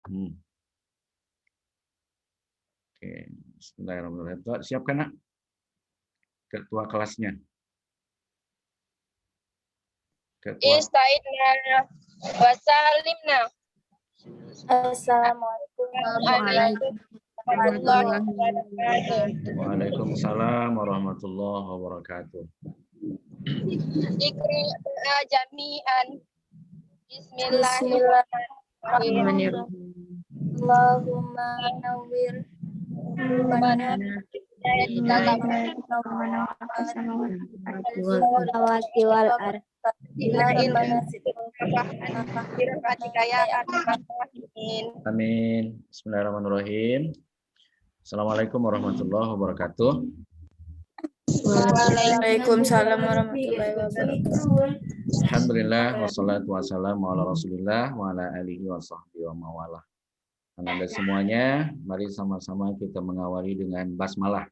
Hmm. Oke, bismillahirrahmanirrahim. Tuh, siapkan nak ketua kelasnya. Ketua. Ista'idna wa salimna. Assalamualaikum warahmatullahi wabarakatuh. Waalaikumsalam warahmatullahi wabarakatuh. Ikri jami'an. Bismillahirrahmanirrahim. Allahumma nawwir Mana kita samawati wal ardh. Amin. Bismillahirrahmanirrahim. Assalamualaikum warahmatullahi wabarakatuh. Waalaikumsalam warahmatullahi wabarakatuh. Alhamdulillah wassalatu wassalamu ala Rasulillah wa ala alihi wa sahbihi wa mawalah. Ananda semuanya, mari sama-sama kita mengawali dengan basmalah.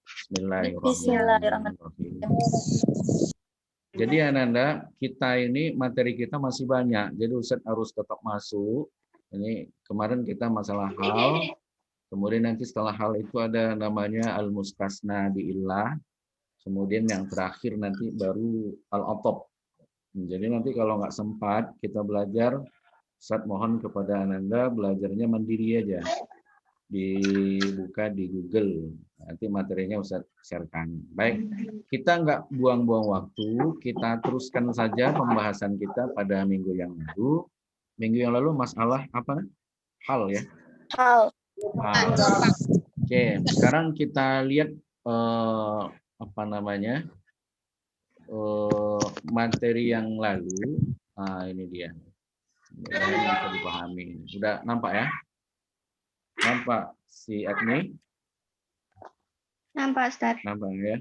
Bismillahirrahmanirrahim. Jadi Ananda, kita ini materi kita masih banyak. Jadi Ustadz harus tetap masuk. Ini kemarin kita masalah hal. Kemudian nanti setelah hal itu ada namanya al-mustasna biillah. Kemudian yang terakhir nanti baru al-atop. Jadi nanti kalau nggak sempat kita belajar, Ustadz mohon kepada Ananda belajarnya mandiri aja. Dibuka di Google. Nanti materinya Ustadz sharekan. Baik, kita nggak buang-buang waktu, kita teruskan saja pembahasan kita pada minggu yang lalu. Minggu yang lalu masalah apa? Hal ya? Hal. Oke, sekarang kita lihat apa namanya materi yang lalu. Nah, ini dia. Ini bisa dipahami. Udah nampak ya? Nampak si Agni? Nampak, Ustaz. Nampak ya?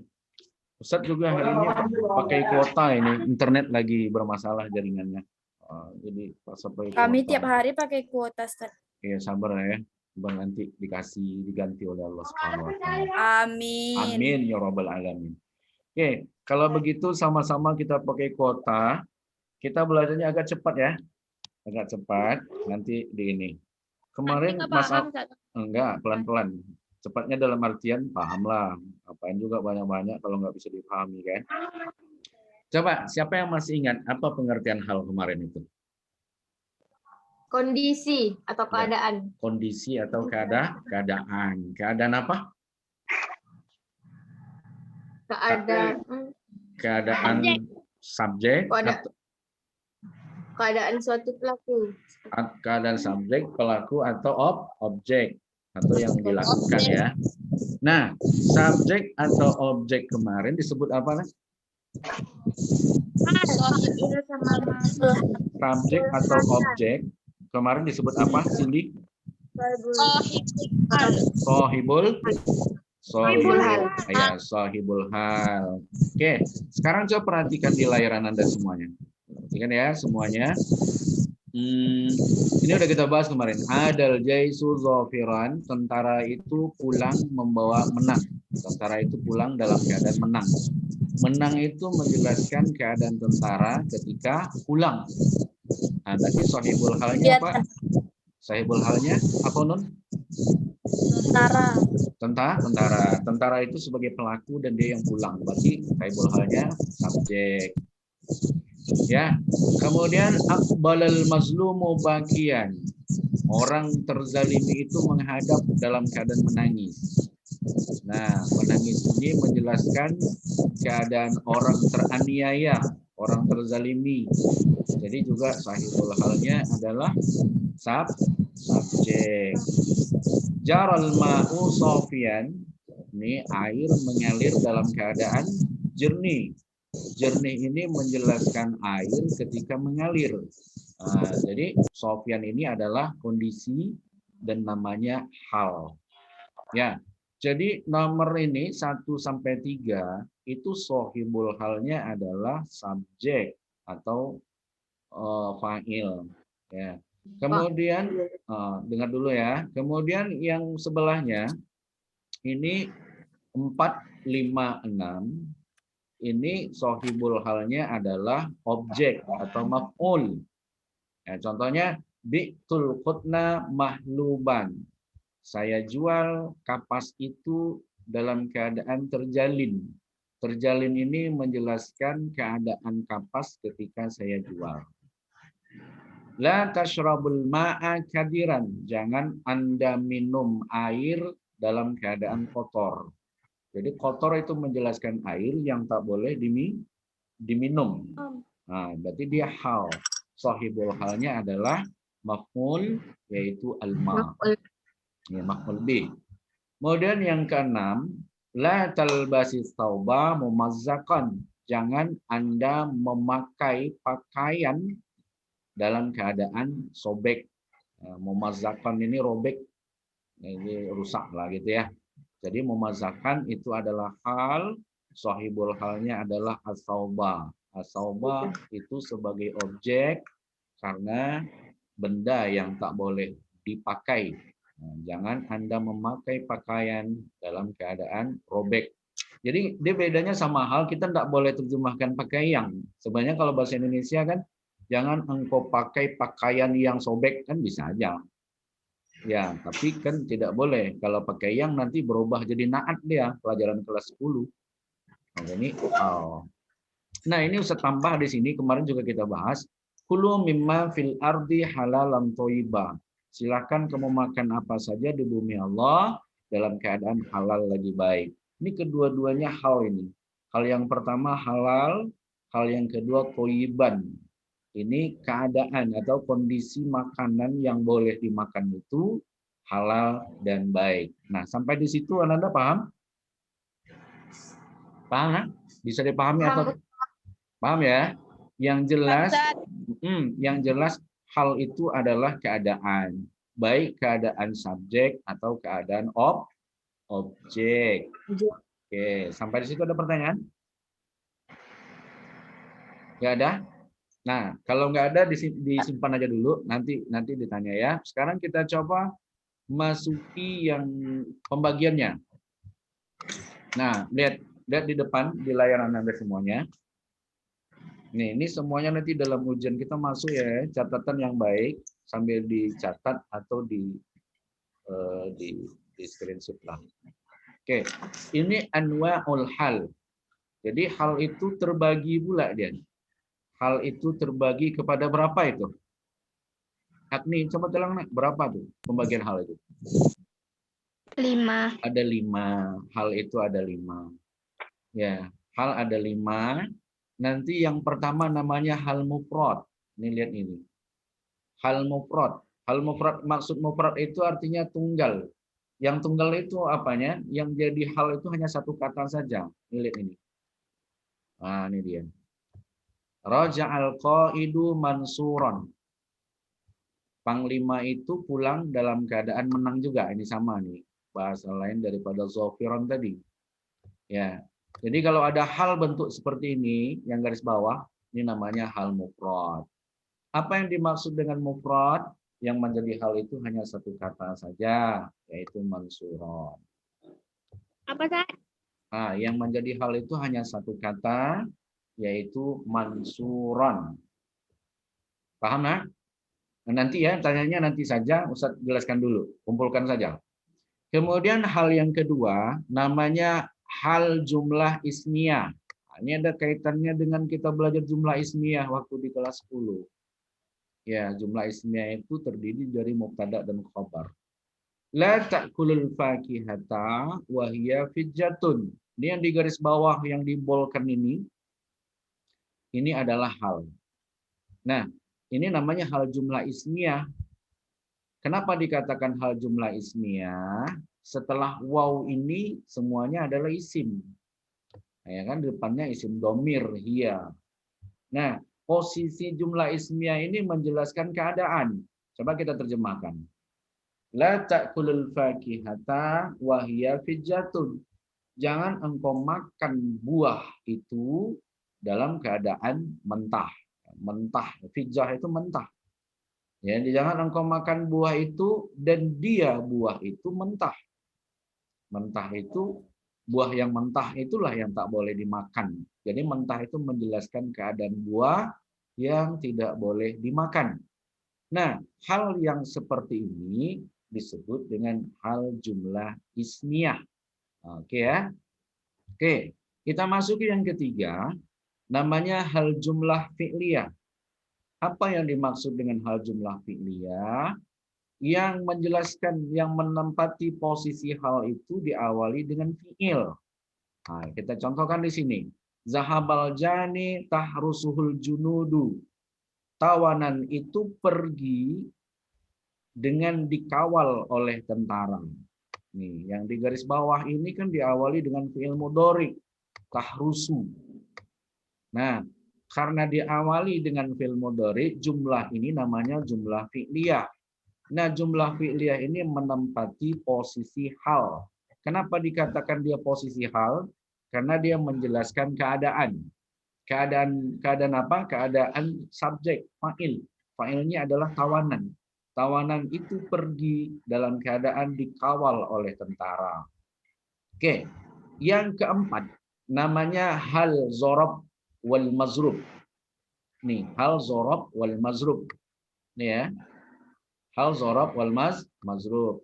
Ustadz juga hari ini pakai kuota ini. Internet lagi bermasalah jaringannya. Jadi pas pakai kuota. Kami tiap hari pakai kuota, Ustaz. Iya, sabar ya. Bang nanti diganti oleh Allah Subhanahu wa taala. Amin. Amin ya rabbal alamin. Oke, kalau begitu sama-sama kita pakai kuota. Kita belajarnya agak cepat ya. Agak cepat nanti di ini. Kemarin enggak pelan-pelan. Cepatnya dalam artian pahamlah. Apain juga banyak-banyak kalau nggak bisa dipahami kan. Coba siapa yang masih ingat apa pengertian hal kemarin itu? Kondisi atau keadaan. Kondisi atau keadaan. Keadaan apa? Keadaan subjek. Keadaan suatu pelaku. Keadaan subjek, pelaku atau objek atau yang dilakukan ya. Nah, subjek atau objek kemarin disebut apa? Subjek atau objek kemarin disebut apa, Cindy? Sohibul hal. Ya, sohibul hal. Oke, sekarang coba perhatikan di layar Anda semuanya. Perhatikan ya semuanya. Ini udah kita bahas kemarin. Adal jaisu zofiran, tentara itu pulang membawa menang. Tentara itu pulang dalam keadaan menang. Menang itu menjelaskan keadaan tentara ketika pulang. Nah, tadi sahibul halnya apa? Sahibul halnya apa, Nun? Tentara. Tentara itu sebagai pelaku dan dia yang pulang. Berarti sahibul halnya subjek. Ya, kemudian aqbalal mazlumu bakian. Orang terzalimi itu menghadap dalam keadaan menangis. Nah, menangis ini menjelaskan keadaan orang teraniaya, orang terzalimi. Jadi juga sahihul halnya adalah subjek. Jaral ma'u sofian. Ini air mengalir dalam keadaan jernih. Jernih ini menjelaskan air ketika mengalir. Nah, jadi sofian ini adalah kondisi dan namanya hal. Ya, jadi nomor ini 1 sampai 3 itu sohibul halnya adalah subjek atau fa'il. Ya. Kemudian dengar dulu ya. Kemudian yang sebelahnya ini 4, 5, 6. Ini sohibul halnya adalah objek atau maf'ul. Ya, contohnya bi'tul qutna mahluban. Saya jual kapas itu dalam keadaan terjalin. Terjalin ini menjelaskan keadaan kapas ketika saya jual. La tashrabul ma'a kadiran. Jangan Anda minum air dalam keadaan kotor. Jadi kotor itu menjelaskan air yang tak boleh diminum. Nah, berarti dia hal. Sahibul halnya adalah maf'ul, yaitu al-ma. Ya, maf'ul bih. Kemudian yang keenam, la talbasis tauba mumazzakan. Jangan Anda memakai pakaian dalam keadaan sobek. Mumazzakan ini robek, ini rusak lah gitu ya. Jadi mumazzakan itu adalah hal, sahibul halnya adalah as-sauba. As-sauba itu sebagai objek karena benda yang tak boleh dipakai. Nah, jangan Anda memakai pakaian dalam keadaan robek. Jadi dia bedanya sama hal, kita tidak boleh terjemahkan pakai yang. Sebenarnya kalau bahasa Indonesia kan, jangan engkau pakai pakaian yang sobek, kan bisa aja. Ya, tapi kan tidak boleh. Kalau pakai yang nanti berubah jadi naat dia, pelajaran kelas 10. Nah, ini, nah ini Ustaz tambah di sini, kemarin juga kita bahas. Kulu mimma fil ardi halalan thayyibah. Silakan kamu makan apa saja di bumi Allah dalam keadaan halal lagi baik. Ini kedua-duanya hal ini. Hal yang pertama halal, hal yang kedua thayyiban. Ini keadaan atau kondisi makanan yang boleh dimakan itu halal dan baik. Nah, sampai di situ Anda paham? Paham? Kan? Bisa dipahami atau paham ya? Yang jelas hal itu adalah keadaan, baik keadaan subjek atau keadaan objek. Oke, sampai di situ ada pertanyaan? Nggak ada? Nah, kalau nggak ada disimpan aja dulu, nanti ditanya ya. Sekarang kita coba masuki yang pembagiannya. Nah, lihat di depan di layar Anda semuanya. Nih, ini semuanya nanti dalam ujian kita masuk ya, catatan yang baik sambil dicatat atau di screenshot lah. Oke, ini anwa'ul hal. Jadi hal itu terbagi pula dia. Hal itu terbagi kepada berapa itu? Agni, coba telang berapa tuh pembagian hal itu? 5. Ada 5. Hal itu ada 5. Ya, hal ada 5. Nanti yang pertama namanya hal mufrad. Ini lihat ini. Hal mufrad. Hal mufrad, maksud mufrad itu artinya tunggal. Yang tunggal itu apanya? Yang jadi hal itu hanya satu kata saja. Ini lihat ini. Nah, ini dia. Raja'al qaidu mansuron. Panglima itu pulang dalam keadaan menang juga. Ini sama nih. Bahasa lain daripada zofiron tadi. Ya. Jadi kalau ada hal bentuk seperti ini, yang garis bawah, ini namanya hal mufrad. Apa yang dimaksud dengan mufrad? Yang menjadi hal itu hanya satu kata saja, yaitu mansuron. Apa Kak? Nah, yang menjadi hal itu hanya satu kata, yaitu mansuron. Paham ya? Nanti ya, tanyanya nanti saja, Ustaz jelaskan dulu, kumpulkan saja. Kemudian hal yang kedua, namanya hal jumlah ismiyah. Ini ada kaitannya dengan kita belajar jumlah ismiyah waktu di kelas 10. Ya, jumlah ismiyah itu terdiri dari mubtada dan khabar. La ta'kulul fakihata wa hiya fijjatun. Ini yang di garis bawah yang dibolkan ini adalah hal. Nah, ini namanya hal jumlah ismiyah. Kenapa dikatakan hal jumlah ismiyah? Setelah waw ini semuanya adalah isim. Nah, ya kan depannya isim domir hiya. Nah, posisi jumlah ismiyah ini menjelaskan keadaan. Coba kita terjemahkan. La ta'kulul fakihata wa hiya fijjatun. Jangan engkau makan buah itu dalam keadaan mentah. Mentah, fijjah itu mentah. Ya, jangan engkau makan buah itu dan dia buah itu mentah. Mentah itu buah yang mentah itulah yang tak boleh dimakan. Jadi mentah itu menjelaskan keadaan buah yang tidak boleh dimakan. Nah, hal yang seperti ini disebut dengan hal jumlah ismiyah. Oke ya. Oke, kita masuk ke yang ketiga, namanya hal jumlah fi'liyah. Apa yang dimaksud dengan hal jumlah fi'liyah? Yang menjelaskan, yang menempati posisi hal itu diawali dengan fi'il. Nah, kita contohkan di sini. Zahabal jani tahrusuhul junudu. Tawanan itu pergi dengan dikawal oleh tentara. Nih, yang di garis bawah ini kan diawali dengan fi'il mudhari, tahrusu. Nah, karena diawali dengan fi'il mudhari, jumlah ini namanya jumlah fi'liyah. Nah, jumlah fi'liyah ini menempati posisi hal. Kenapa dikatakan dia posisi hal? Karena dia menjelaskan keadaan. Keadaan apa? Keadaan subjek, fa'il. Fa'ilnya adalah tawanan. Tawanan itu pergi dalam keadaan dikawal oleh tentara. Oke, yang keempat namanya hal zorob wal mazrub. Nih, hal zorob wal mazrub. Nih ya. Hal zorob wal mazrub.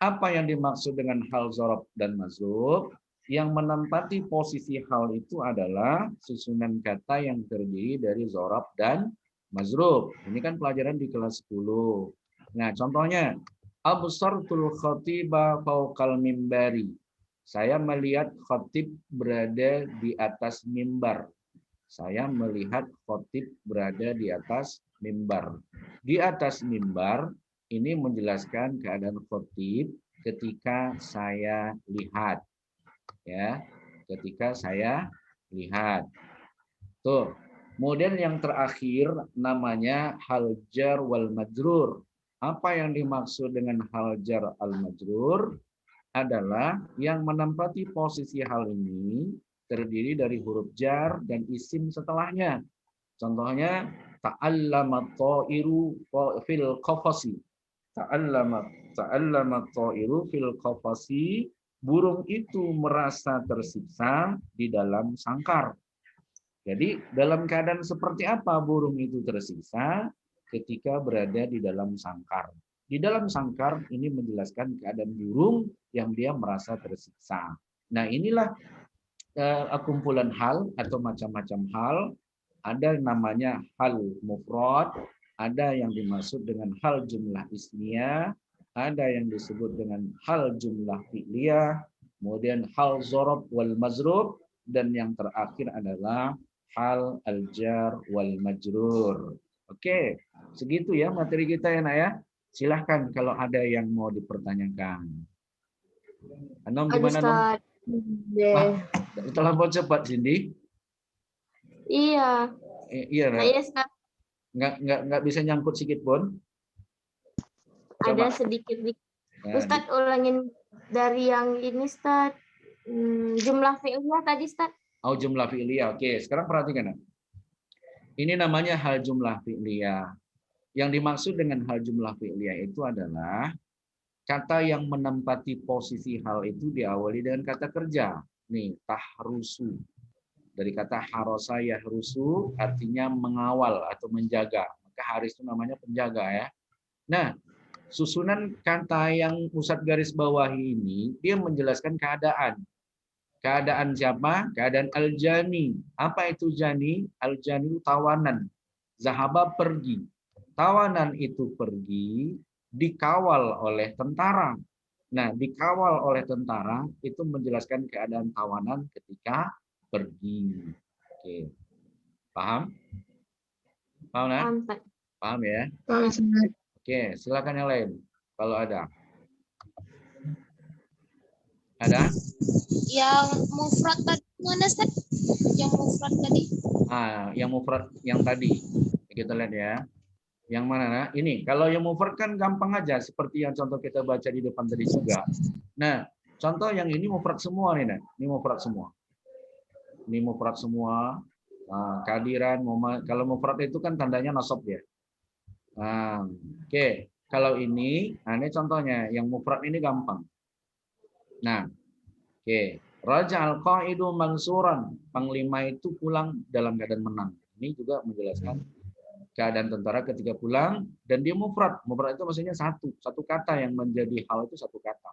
Apa yang dimaksud dengan hal zorob dan mazrub? Yang menempati posisi hal itu adalah susunan kata yang terdiri dari zorob dan mazrub. Ini kan pelajaran di kelas 10. Nah, contohnya, absartul khatiba fawqal mimbari. Saya melihat khatib berada di atas mimbar. Saya melihat khatib berada di atas mimbar. Di atas mimbar ini menjelaskan keadaan khatib ketika saya lihat. Ya, ketika saya lihat. Tuh. Kemudian yang terakhir namanya hal jar wal majrur. Apa yang dimaksud dengan hal jar al majrur adalah yang menempati posisi hal ini terdiri dari huruf jar dan isim setelahnya. Contohnya ta'allama ta'iru fil qafasi. Ta'allama ta'iru fil qafasi. Burung itu merasa tersiksa di dalam sangkar. Jadi dalam keadaan seperti apa burung itu tersiksa? Ketika berada di dalam sangkar. Di dalam sangkar ini menjelaskan keadaan burung yang dia merasa tersiksa. Nah, inilah kumpulan hal atau macam-macam hal. Ada namanya hal mufrad, ada yang dimaksud dengan hal jumlah ismiyah, ada yang disebut dengan hal jumlah fi'liyah, kemudian hal zorob wal mazrub, dan yang terakhir adalah hal al-jar wal majrur. Oke, segitu ya materi kita ya, Nak ya. Silahkan kalau ada yang mau dipertanyakan. Anom gimana, Nom? Terlampau cepat, Cindy. Iya. Iya, Nak. Saya Ustaz, Nggak bisa nyangkut sedikit pun. Coba. ada sedikit. Nah, Ustaz ulangin dari yang ini Ustaz. Jumlah fi'ilnya tadi Ustaz. oh, jumlah fi'liyah. Oke, sekarang perhatikan. Nak. Ini namanya hal jumlah fi'liyah. Yang dimaksud dengan hal jumlah fi'liyah itu adalah kata yang menempati posisi hal itu diawali dengan kata kerja. Nih, tahrusu. Dari kata harosa yahrusu artinya mengawal atau menjaga. Maka haris itu namanya penjaga ya. Nah, susunan kata yang Ustadz garis bawahi ini dia menjelaskan keadaan. Keadaan siapa? Keadaan al-jani. Apa itu jani? Al-jani itu tawanan. Zahaba pergi. Tawanan itu pergi dikawal oleh tentara. Nah, dikawal oleh tentara itu menjelaskan keadaan tawanan ketika pergi. Oke. Paham? Paham, Nak? Paham ya? Oke, silakan yang lain kalau ada. Ada? Yang mufrad tadi mana, Ustaz? Yang mufrad tadi. Yang mufrad yang tadi. Kita lihat ya. Yang mana, Nak? Ini, kalau yang mufrad kan gampang aja seperti yang contoh kita baca di depan tadi juga. Nah, contoh yang ini mufrad semua nih, Nak. Ini mufrad semua. Ini mufrad semua. Kehadiran, kalau mufrad itu kan tandanya nasab ya. Oke. Kalau ini contohnya. Yang mufrad ini gampang. Nah, oke. Raja al-qaidu mansuran. Panglima itu pulang dalam keadaan menang. Ini juga menjelaskan keadaan tentara ketika pulang, dan dia mufrad. Mufrad itu maksudnya satu kata yang menjadi hal itu satu kata.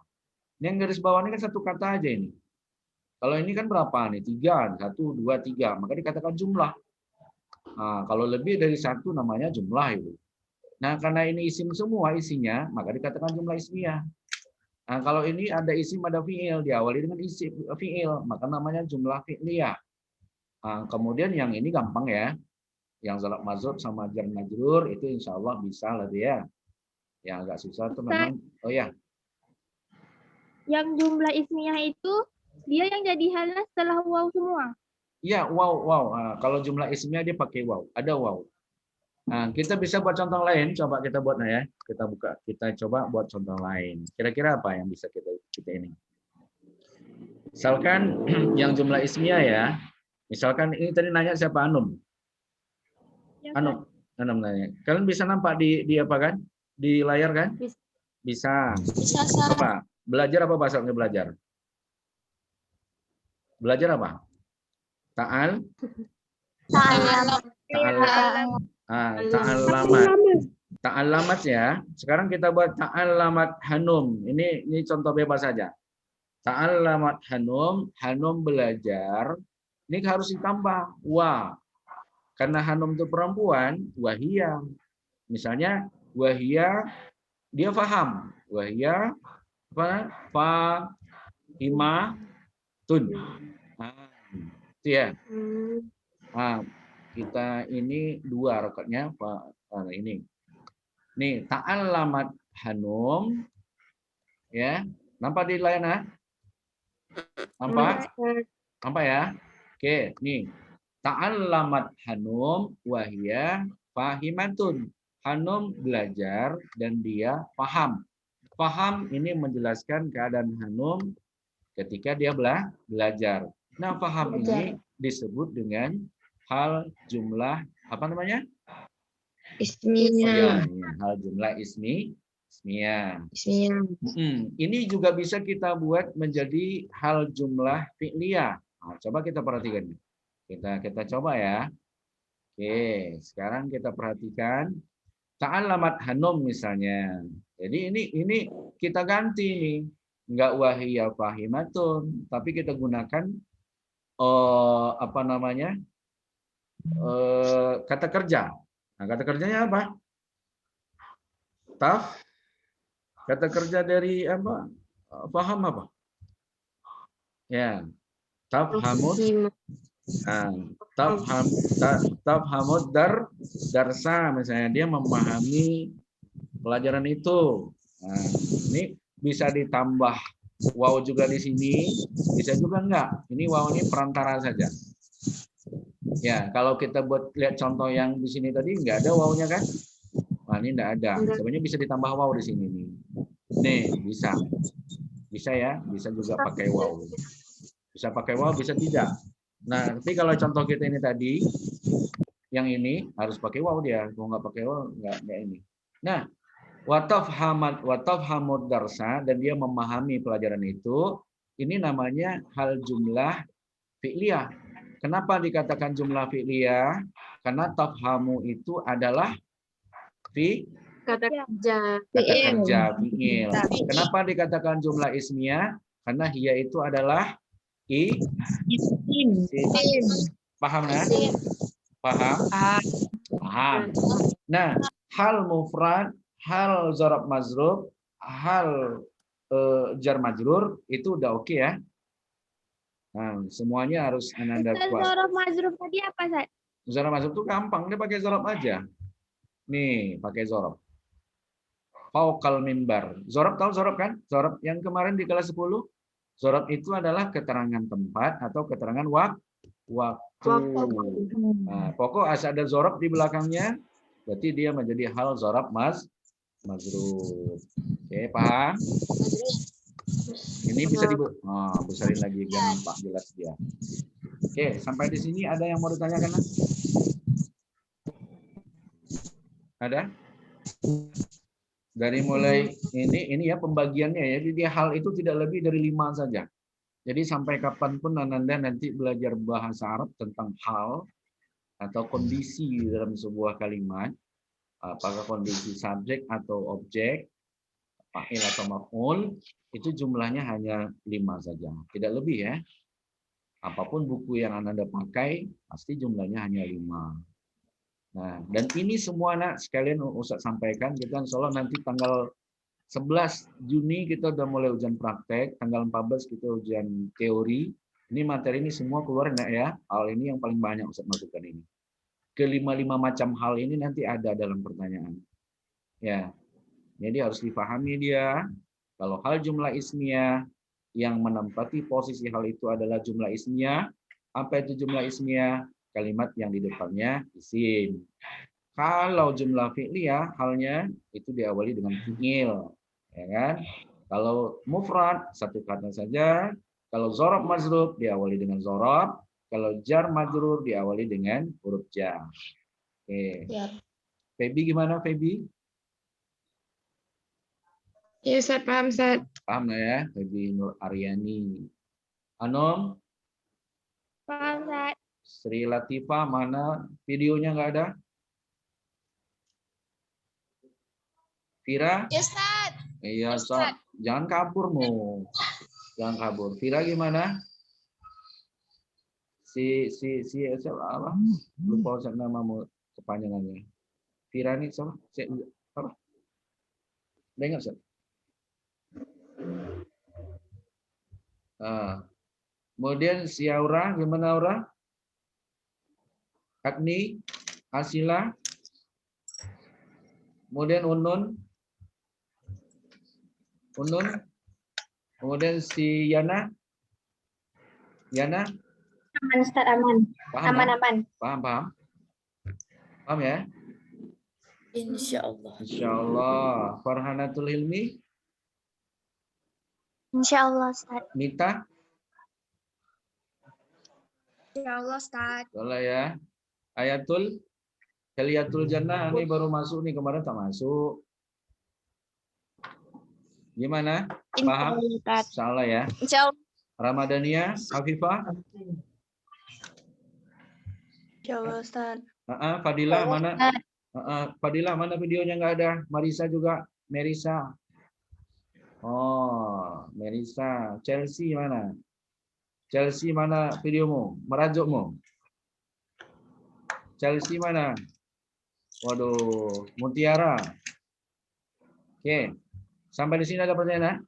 Ini yang garis bawah ini kan satu kata aja ini. Kalau ini kan berapa nih? 3, 1, 2, 3. Maka dikatakan jumlah. Nah, kalau lebih dari satu namanya jumlah itu. Nah, karena ini isim semua isinya, maka dikatakan jumlah ismiyah. Nah, kalau ini ada isim, ada fi'il, diawali dengan isim fi'il, maka namanya jumlah fi'liyah. Nah, kemudian yang ini gampang ya. Yang zalab mazhub sama jar majrur itu insya Allah bisa lah dia. Yang agak susah itu memang, oh ya, Yang jumlah ismiyah itu dia yang jadi halnya setelah waw semua. iya wow. Nah, kalau jumlah isimnya dia pakai wow, ada wow. Nah, kita bisa buat contoh lain, coba kita buat ya. Kita coba buat contoh lain. Kira-kira apa yang bisa kita ini? Misalkan yang jumlah ismiyah ya. Misalkan ini tadi nanya siapa Anum? Ya, Anum nanya. Kalian bisa nampak di apa kan? Di layar kan? Bisa. Bisa. Bisa, Sa. Apa? Belajar apa bahasanya belajar? Belajar apa? Ta'al? Ta'alam. Ta'alamat. Ta'alamat ya. Sekarang kita buat ta'alamat Hanum. Ini contoh bebas saja. Ta'alamat Hanum, Hanum belajar. Ini harus ditambah wa. Karena Hanum itu perempuan, wahia. Misalnya wahia dia faham. Wahia apa? Fahimatun. Nah, itu ya. Nah, kita ini 2 rokatnya Pak ini. Nih, ta'allamat Hanum ya. Nampak di layar? Nampak? Nampak ya? Oke, nih. Ta'allamat Hanum wahia fahimatun. Hanum belajar dan dia paham. Paham ini menjelaskan keadaan Hanum ketika dia belajar. Nah, paham ini disebut dengan hal jumlah apa namanya? Ismiyah. Ya, hal jumlah ismiyah. Ismiyah. Ini juga bisa kita buat menjadi hal jumlah fi'liyah. Nah, coba kita perhatikan. Kita coba ya. Oke, sekarang kita perhatikan ta'allamat Hanum misalnya. Jadi ini kita ganti nih. Enggak wahiyah fahimatun, tapi kita gunakan apa namanya? Kata kerja. Nah, kata kerjanya apa? Kata kerja dari apa? Paham apa? Ya. Tafhamud. Tafhamud darsa misalnya dia memahami pelajaran itu. Nah, ini bisa ditambah waw juga di sini, bisa juga enggak. Ini waw ini perantara saja. Ya, kalau kita buat lihat contoh yang di sini tadi enggak ada wawnya kan? Nah, ini enggak ada. Sebenarnya bisa ditambah waw di sini nih. Nih, bisa. Bisa ya, bisa juga pakai waw. Bisa pakai waw, bisa tidak. Nah, tapi kalau contoh kita ini tadi, yang ini harus pakai waw dia. Kalau nggak pakai waw, nggak ini. Nah, watafhamud darsa, dan dia memahami pelajaran itu, ini namanya hal jumlah fi'liyah. Kenapa dikatakan jumlah fi'liyah? Karena tafhamu itu adalah Kata kerja. fi'il. Kenapa dikatakan jumlah ismiyah? Karena hiya itu adalah paham kan? Paham. Nah, hal mufrad, hal dzarab mazrub, hal jar majrur itu udah oke ya. Nah, semuanya harus ananda kuat. Dzarab mazrub tadi apa, Sat? Dzarab mazrub itu gampang, dia pakai dzarab aja. Nih, pakai dzarab. Fauqal mimbar. Dzarab tahu dzarab kan? Dzarab yang kemarin di kelas 10. Dzarab itu adalah keterangan tempat atau keterangan waktu. Nah, pokok asal ada dzarab di belakangnya, berarti dia menjadi hal dzarab mazrub. Oke, paham? Ini bisa besarin lagi biar nampak jelas dia. Oke, sampai di sini ada yang mau ditanyakan? Ada? Dari mulai ini ya pembagiannya ya. Jadi hal itu tidak lebih dari 5 saja. Jadi sampai kapanpun Ananda nanti belajar bahasa Arab tentang hal, atau kondisi dalam sebuah kalimat, apakah kondisi subjek atau objek, fa'il atau maf'ul, itu jumlahnya hanya 5 saja, tidak lebih ya. Apapun buku yang Anda pakai, pasti jumlahnya hanya 5. Nah, dan ini semua nak sekalian Ustaz sampaikan, kita insya Allah nanti tanggal 11 Juni kita udah mulai ujian praktek, tanggal 14 kita ujian teori. Ini materi ini semua keluar nak ya. Hal ini yang paling banyak Ustaz masukkan ini. Kelima-lima macam hal ini nanti ada dalam pertanyaan. Ya. Jadi harus dipahami dia. Kalau hal jumlah ismiyah yang menempati posisi hal itu adalah jumlah ismiyah. Apa itu jumlah ismiyah? Kalimat yang di depannya isim. Kalau jumlah fi'liyah halnya itu diawali dengan fi'il, ya kan? Kalau mufrad satu kata saja, kalau dzarab majrur diawali dengan dzarab, kalau jar majrur diawali dengan huruf jar. Oke. Ya. Feby gimana Feby? Ya Ustaz, paham Ustaz. Paham nggak ya? Feby Nur Aryani. Anom? Paham, Ustaz. Sri Latifah mana videonya nggak ada? Vira? Ya, Ustaz. Iya, Ustaz. jangan kabur mu. Jangan kabur. Vira gimana? Si apa? Lupa Ustaz namamu kepanjangannya. Vira ini siapa? Apa? Dengar Ustaz. Kemudian si Aura gimana Aura? Agni, Asila, kemudian Unun, kemudian si Yana, Aman Ustaz, aman. paham? Aman. Paham ya? Insyaallah. Insyaallah. Farhanatul Hilmi, Insyaallah, Ustaz. Mita, Insyaallah, Ustaz. salah ya. Ayatul, Kaliyatul Jannah ini baru masuk nih, kemarin tak masuk. Gimana? Paham? Salah ya. Insyaallah. Ramadania, Afifah, Insyaallah Ustaz. Fadilah mana? Fadilah mana videonya nggak ada? Marisa juga, Merisa. Oh, Merisa. Chelsea mana? Chelsea mana videomu? Merajukmu? Chelsea mana? Waduh, Mutiara. Oke. Sampai di sini ada pertanyaan?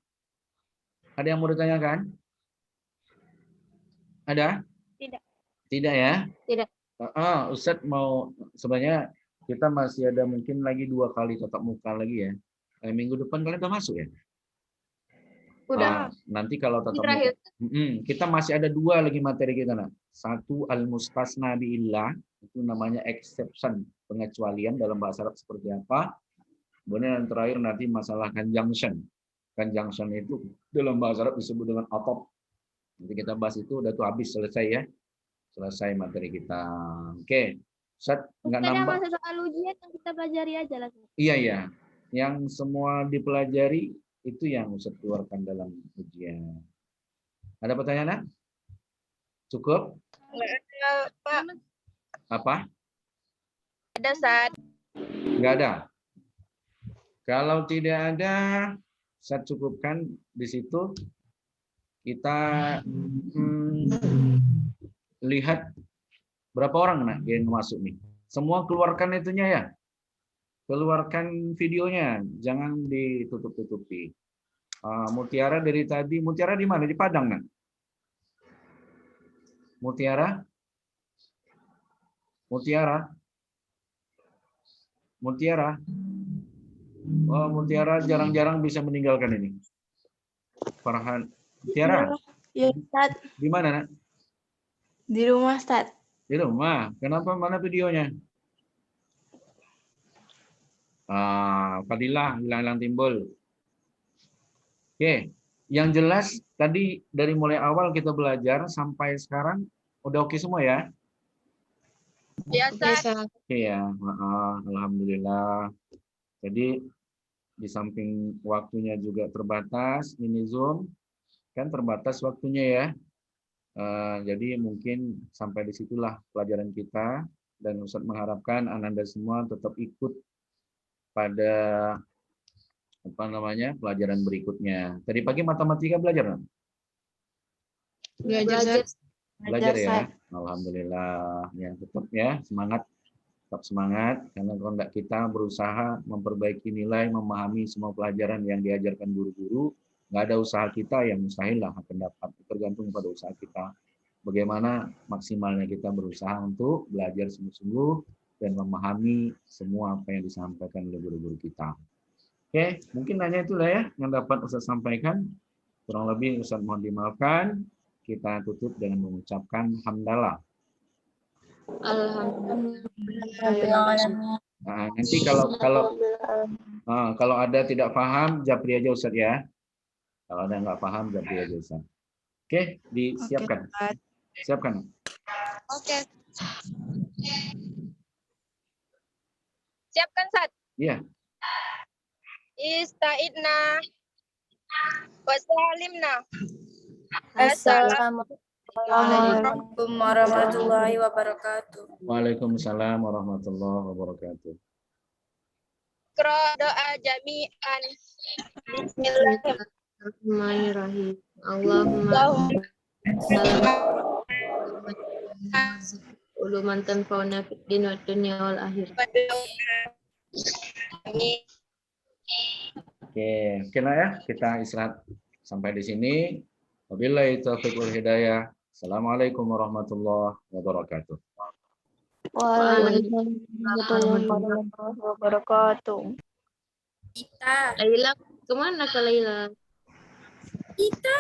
Ada yang mau ditanyakan? Ada? Tidak. Tidak ya? Tidak. Ustadz mau, sebenarnya kita masih ada mungkin lagi 2 kali tatap muka lagi ya. Minggu depan kalian udah masuk ya? Udah. Nanti kalau tatap Terakhir. muka, kita masih ada 2 lagi materi kita nak. Satu al-mustasna biillah, itu namanya exception, pengecualian dalam bahasa Arab seperti apa. Kemudian yang terakhir nanti masalah conjunction. Conjunction itu dalam bahasa Arab disebut dengan atop. Nanti kita bahas itu, udah tuh habis, selesai ya. Selesai materi kita. Oke. Ustaz, nggak Ustaz, yang nambah. masuk soal ujian yang kita pelajari aja lah. Ustaz. Iya. Yang semua dipelajari itu yang Ustaz keluarkan dalam ujian. Ada pertanyaan? Cukup? Enggak ada, Pak. Apa? Ada Ustaz. Nggak ada. Kalau tidak ada, saya cukupkan di situ. Kita lihat berapa orang nak yang masuk nih. Semua keluarkan itunya ya. Keluarkan videonya, jangan ditutup-tutupi. Mutiara dari tadi, Mutiara di mana? Di Padang nak? Mutiara? Oh, Mutiara jarang-jarang bisa meninggalkan ini. Farhan, Mutiara, Ya Ustaz. di mana nak? Di rumah Ustaz. Di rumah. Kenapa? Mana videonya? Fadilah hilang-hilang timbul. Oke, yang jelas tadi dari mulai awal kita belajar sampai sekarang udah oke semua ya? Ya, Ustaz. Oke ya, alhamdulillah. Jadi di samping waktunya juga terbatas, ini Zoom kan terbatas waktunya ya. Jadi mungkin sampai disitulah pelajaran kita. dan Ustaz mengharapkan Ananda semua tetap ikut pada pelajaran berikutnya. Tadi pagi matematika belajar nggak? Belajar. Belajar ya. Ustaz. Alhamdulillah. Ya, tetap ya semangat. Tetap semangat karena kalau enggak kita berusaha memperbaiki nilai, memahami semua pelajaran yang diajarkan guru-guru, nggak ada usaha kita yang mustahil lah akan dapat. Tergantung pada usaha kita. Bagaimana maksimalnya kita berusaha untuk belajar sungguh-sungguh dan memahami semua apa yang disampaikan oleh guru-guru kita. Oke, mungkin hanya itulah ya yang dapat Ustaz sampaikan. Kurang lebih Ustaz mohon dimaafkan. Kita tutup dengan mengucapkan hamdalah. Alhamdulillah. Nah, nanti kalau ada tidak paham, japri aja Ustaz ya. Kalau ada nggak paham, japri aja Ustaz. Oke, disiapkan. Siapkan. Oke. Siapkan Sat. Iya. Ista'idna wasalimna. Assalamualaikum warahmatullahi wabarakatuh. Waalaikumsalam warahmatullahi wabarakatuh. Iqra doa jami'an. Bismillahirrahmanirrahim. Allahumma uluman tanfa'una fid din wad dunya wal akhirah. Oke lah ya, kita istirahat sampai di sini. Wabillahi taufiq wal hidayah. Assalamualaikum warahmatullahi wabarakatuh. Waalaikumsalam warahmatullahi wabarakatuh. Laila, kemana Kak Laila? Kita